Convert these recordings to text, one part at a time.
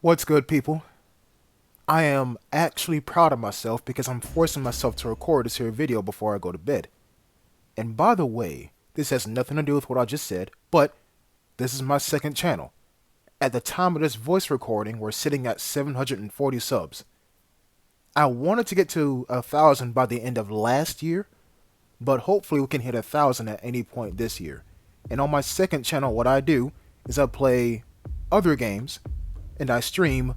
What's good, people? I am actually proud of myself because I'm forcing myself to record this here video before I go to bed. And by the way, this has nothing to do with what I just said, but this is my second channel. At the time of this voice recording, we're sitting at 740 subs. I wanted to get to 1,000 by the end of last year, but hopefully we can hit 1,000 at any point this year. And on my second channel, what I do is I play other games and I stream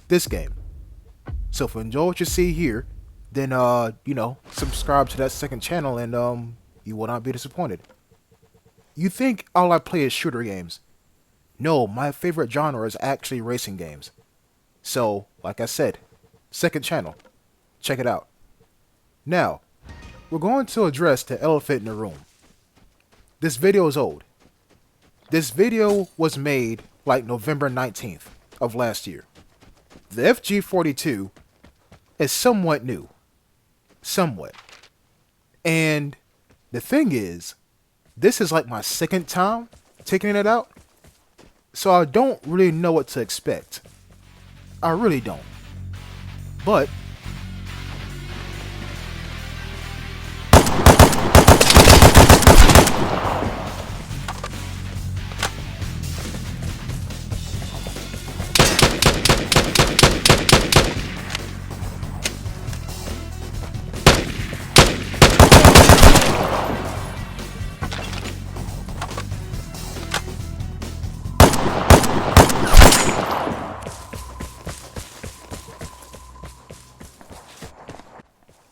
this game. So if you enjoy what you see here, then subscribe to that second channel and you will not be disappointed. You think all I play is shooter games? No, my favorite genre is actually racing games. So, like I said, second channel. Check it out. Now, we're going to address the elephant in the room. This video is old. This video was made like November 19th of last year. The FG42 is somewhat new. Somewhat. And the thing is, this is like my second time taking it out. So I don't really know what to expect. I really don't. But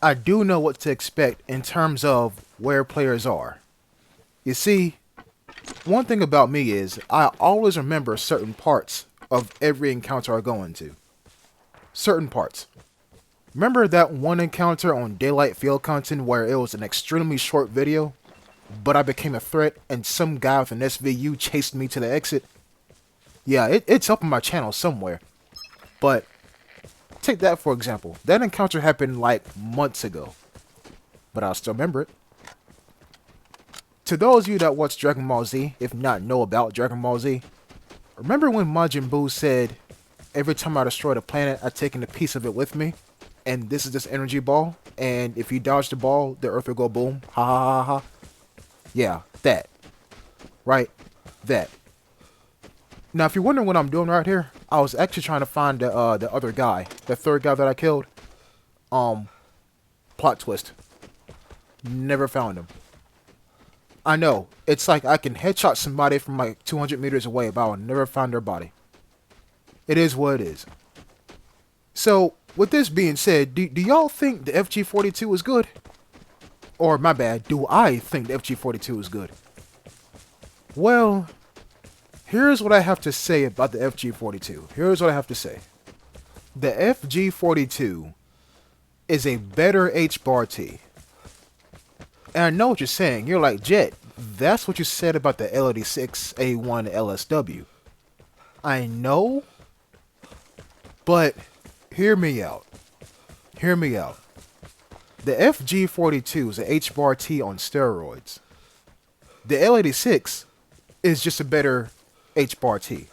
I do know what to expect in terms of where players are. You see, one thing about me is I always remember certain parts of every encounter I go into. Certain parts. Remember that one encounter on Daylight Field Content where it was an extremely short video, but I became a threat and some guy with an SVU chased me to the exit? Yeah, it's up on my channel somewhere. But take that for example. That encounter happened like months ago, but I'll still remember it. To those of you that watch Dragon Ball Z, if not know about Dragon Ball Z, remember when Majin Buu said, every time I destroy the planet, I've taken a piece of it with me, and this is this energy ball, and if you dodge the ball, the earth will go boom, ha ha ha ha. Yeah, that. Right? That. Now, if you're wondering what I'm doing right here, I was actually trying to find the other guy, the third guy that I killed. Plot twist. Never found him. I know, it's like I can headshot somebody from like 200 meters away, but I'll never find their body. It is what it is. So, with this being said, do y'all think the FG42 is good? Or, my bad, do I think the FG42 is good? Well, here's what I have to say about the FG42. Here's what I have to say. The FG42 is a better HBAR-T. And I know what you're saying. You're like, Jet, that's what you said about the L86A1 LSW. I know, but hear me out. Hear me out. The FG42 is a HBAR-T on steroids. The L86 is just a better HBAR-T.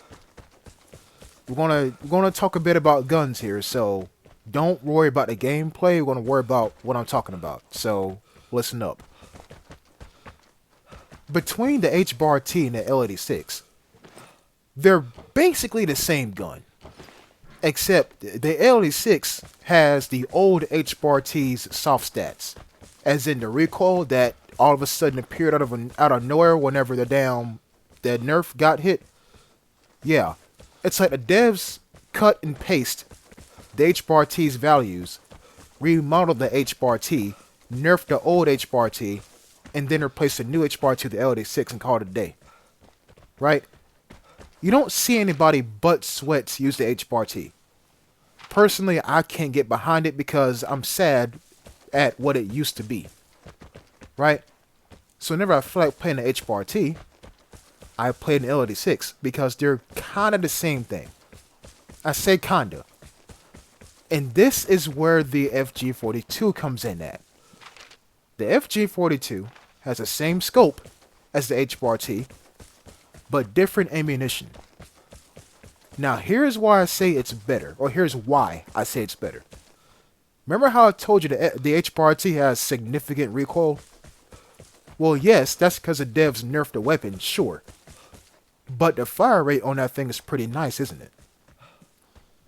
We're gonna talk a bit about guns here, so don't worry about the gameplay. We're gonna worry about what I'm talking about. So listen up. Between the HBAR-T and the L86, they're basically the same gun, except the L86 has the old HBAR-T's soft stats, as in the recoil that all of a sudden appeared out of nowhere whenever the nerf got hit. Yeah, it's like the devs cut and paste the HBAR-T's values, remodeled the HBAR-T, nerfed the old HBAR-T, and then replaced the new HBAR-T with the L86 and called it a day. Right? You don't see anybody but sweats use the HBAR-T. Personally, I can't get behind it because I'm sad at what it used to be. Right? So whenever I feel like playing the HBAR-T, I play an L86 because they're kind of the same thing. I say kinda. And this is where the FG42 comes in at. The FG42 has the same scope as the HBAR-T, but different ammunition. Now, here's why I say it's better, or here's why I say it's better. Remember how I told you the HPRT has significant recoil? Well, yes, that's because the devs nerfed the weapon, sure. But the fire rate on that thing is pretty nice, isn't it?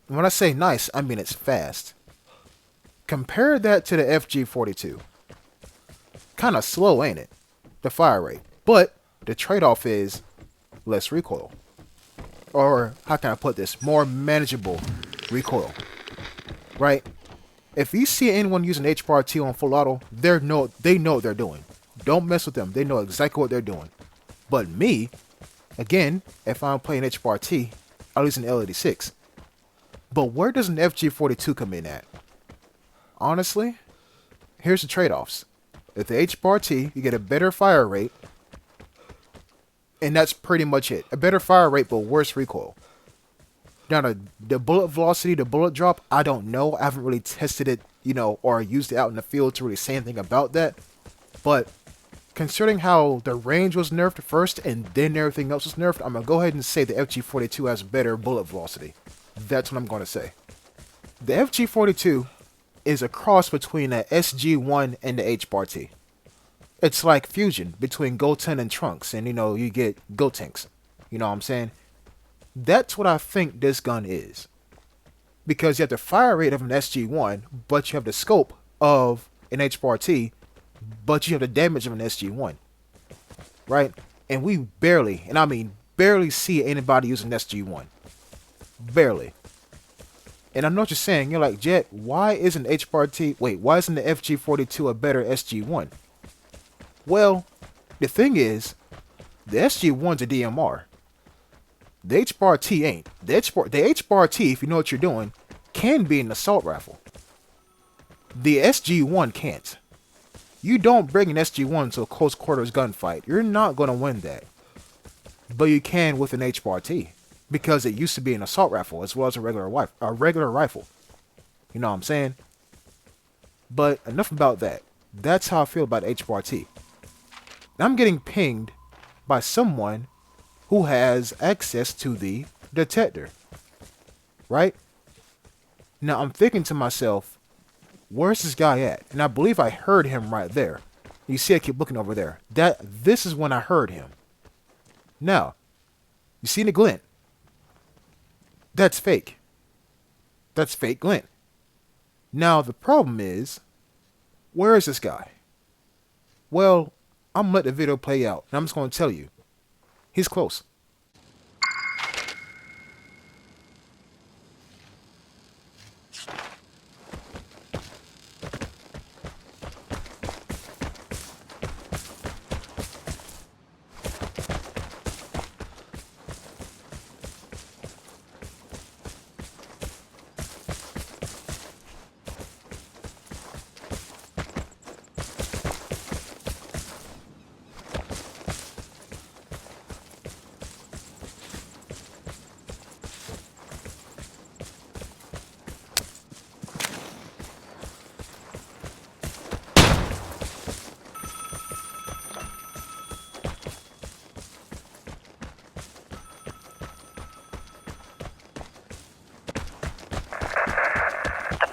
And when I say nice, I mean it's fast. Compare that to the FG42. Kinda slow, ain't it? The fire rate. But the trade-off is less recoil. Or, how can I put this? More manageable recoil. Right? If you see anyone using HPRT on full auto, they know what they're doing. Don't mess with them. They know exactly what they're doing. But me, again, if I'm playing HPRT, I'll use an L86. But where does an FG42 come in at? Honestly, here's the trade-offs. With the HPRT, you get a better fire rate, and that's pretty much it. A better fire rate, but worse recoil. Now, the bullet velocity, the bullet drop, I don't know. I haven't really tested it, or used it out in the field to really say anything about that. But considering how the range was nerfed first and then everything else was nerfed, I'm going to go ahead and say the FG42 has better bullet velocity. That's what I'm going to say. The FG42 is a cross between the SG1 and the HPRT. It's like fusion between Goten and Trunks, and you get Gotenks. You know what I'm saying? That's what I think this gun is. Because you have the fire rate of an SG1, but you have the scope of an HPRT, but you have the damage of an SG1. Right? And we barely, and I mean barely, see anybody using SG1. Barely. And I know what you're saying. You're like, Jet, why isn't the FG42 a better SG1? Well, the thing is, the SG1's a DMR. The HPRT ain't. The HPRT, if you know what you're doing, can be an assault rifle. The SG1 can't. You don't bring an SG1 to a close quarters gunfight. You're not going to win that. But you can with an HPRT. Because it used to be an assault rifle as well as a regular rifle. You know what I'm saying? But enough about that. That's how I feel about HPRT. I'm getting pinged by someone who has access to the detector. Right? Now I'm thinking to myself, where's this guy at? And I believe I heard him right there. You see I keep looking over there. This is when I heard him. Now, you see the glint? That's fake. That's fake glint. Now the problem is, where is this guy? Well, I'm gonna let the video play out, and I'm just gonna tell you, he's close.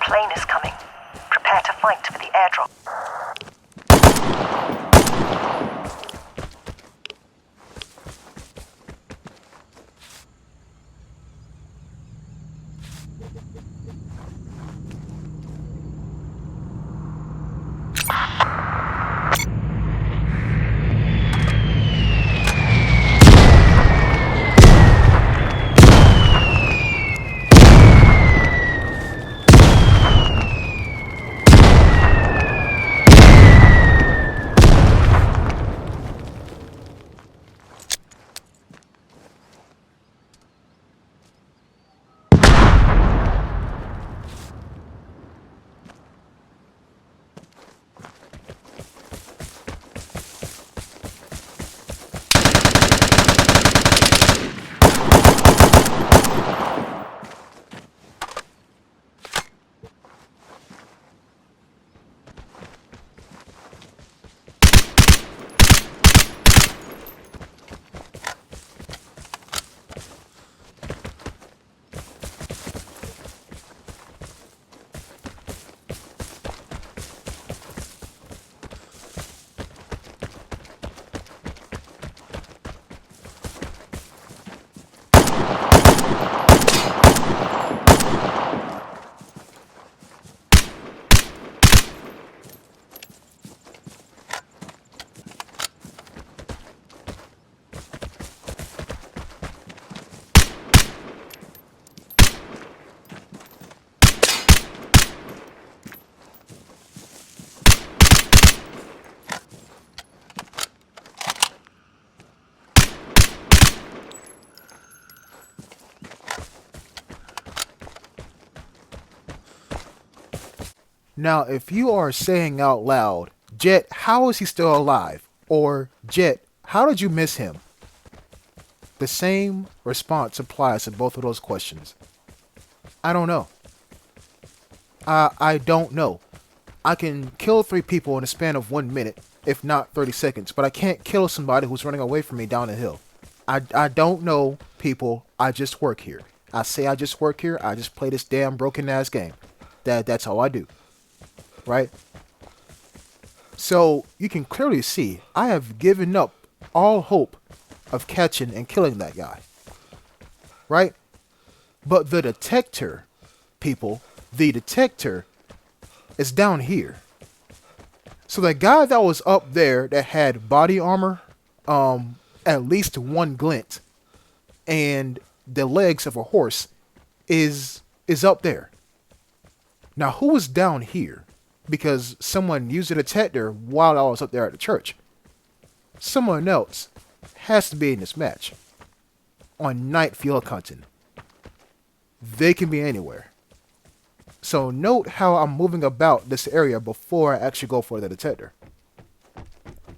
Plane is coming. Prepare to fight for the airdrop. Now, if you are saying out loud, Jet, how is he still alive? Or, Jet, how did you miss him? The same response applies to both of those questions. I don't know. I don't know. I can kill 3 people in a span of 1 minute, if not 30 seconds, but I can't kill somebody who's running away from me down a hill. I don't know, people. I just work here. I say I just work here. I just play this damn broken ass game. That's all I do. Right? So you can clearly see I have given up all hope of catching and killing that guy. Right? But the detector, people, the detector is down here. So the guy that was up there that had body armor, at least 1 glint, and the legs of a horse is up there. Now who was down here? Because someone used a detector while I was up there at the church. Someone else has to be in this match. On night field hunting. They can be anywhere. So note how I'm moving about this area before I actually go for the detector.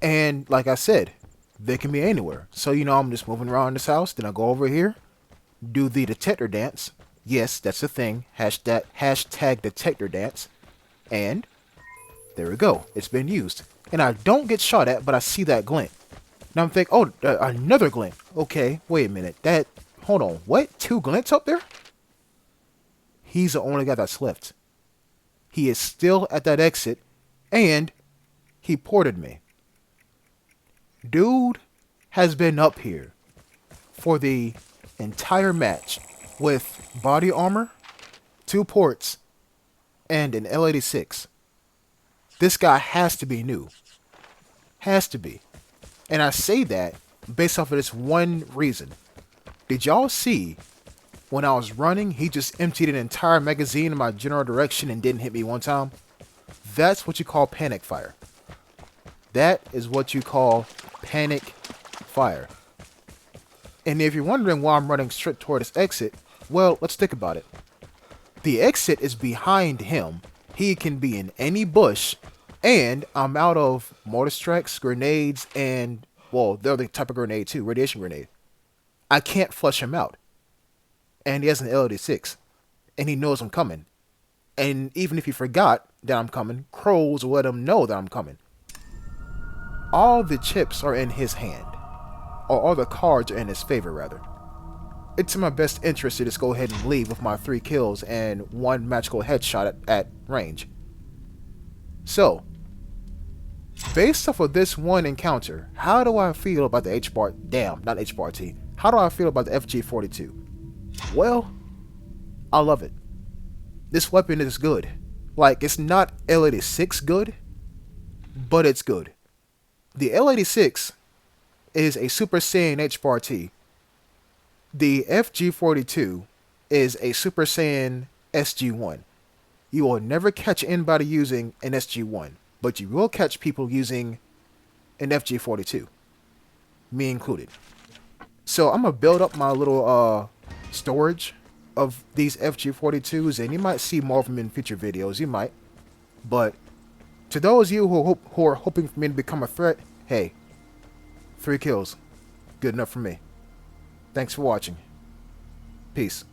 And like I said, they can be anywhere. So I'm just moving around this house. Then I go over here, do the detector dance. Yes, that's the thing. Hashtag detector dance. And there we go. It's been used. And I don't get shot at, but I see that glint. Now I'm thinking, oh, another glint. Okay, wait a minute. Hold on. What? 2 glints up there? He's the only guy that's left. He is still at that exit, and he ported me. Dude has been up here for the entire match with body armor, 2 ports, and an L86. This guy has to be new. Has to be. And I say that based off of this one reason. Did y'all see when I was running, he just emptied an entire magazine in my general direction and didn't hit me one time? That's what you call panic fire. That is what you call panic fire. And if you're wondering why I'm running straight toward this exit, well, let's think about it. The exit is behind him. He can be in any bush, and I'm out of mortar strikes, grenades, and, well, the other type of grenade too, radiation grenade. I can't flush him out. And he has an L86. And he knows I'm coming. And even if he forgot that I'm coming, crows will let him know that I'm coming. All the chips are in his hand. Or all the cards are in his favor, rather. It's in my best interest to just go ahead and leave with my 3 kills and 1 magical headshot at range. So, based off of this one encounter, how do I feel about the H-bar? Damn, not H-bar T. How do I feel about the FG42? Well, I love it. This weapon is good. Like, it's not L86 good, but it's good. The L86 is a Super Saiyan H-bar T. The FG42 is a Super Saiyan SG1. You will never catch anybody using an SG1, but you will catch people using an FG42. Me included. So I'm going to build up my little storage of these FG42s, and you might see more of them in future videos. You might. But to those of you who are hoping for me to become a threat, hey, 3 kills. Good enough for me. Thanks for watching. Peace.